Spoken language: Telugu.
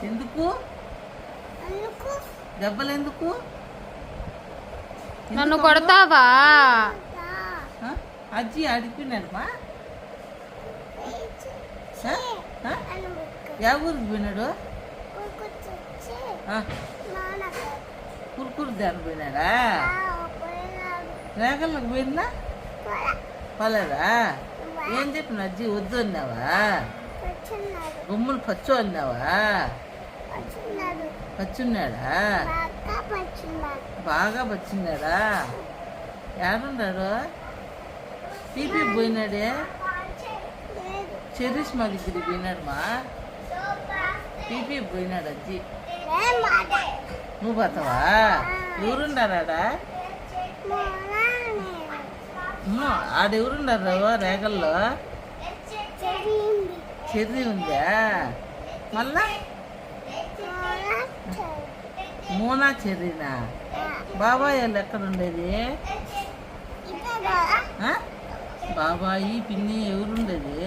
ఎందుకు దెబ్బలు ఎందుకు? నన్ను కొడతావా? అజ్జి అడిగిపోయినాడమ్మా. ఏ ఊరికి పోయినాడు? కురుకురు దాని పోయినాడా? రేగళ్ళకి పోయిందా? పోలేదా? ఏం చెప్పిన అజ్జి వద్దు అన్నావా? గుమ్ములు పచ్చు అన్నావా? పచ్చున్నాడా? బాగా పచ్చున్నాడా? ఏడున్నాడు? పీపీ పోయినాడే. చెరీష్ మా దగ్గరికి పోయినాడు మా. పీపీ పోయినాడు అజ్జి. నువ్వు పోతావా? ఎవరుండారాడా? ఆడెవరుండారు రేగల్లో? చెర్రీ ఉందా? మళ్ళా మోనా చెర్రీనా? బాబాయ్ వాళ్ళు ఎక్కడ ఉండేది? బాబాయి పిన్ని ఎవరుండేది?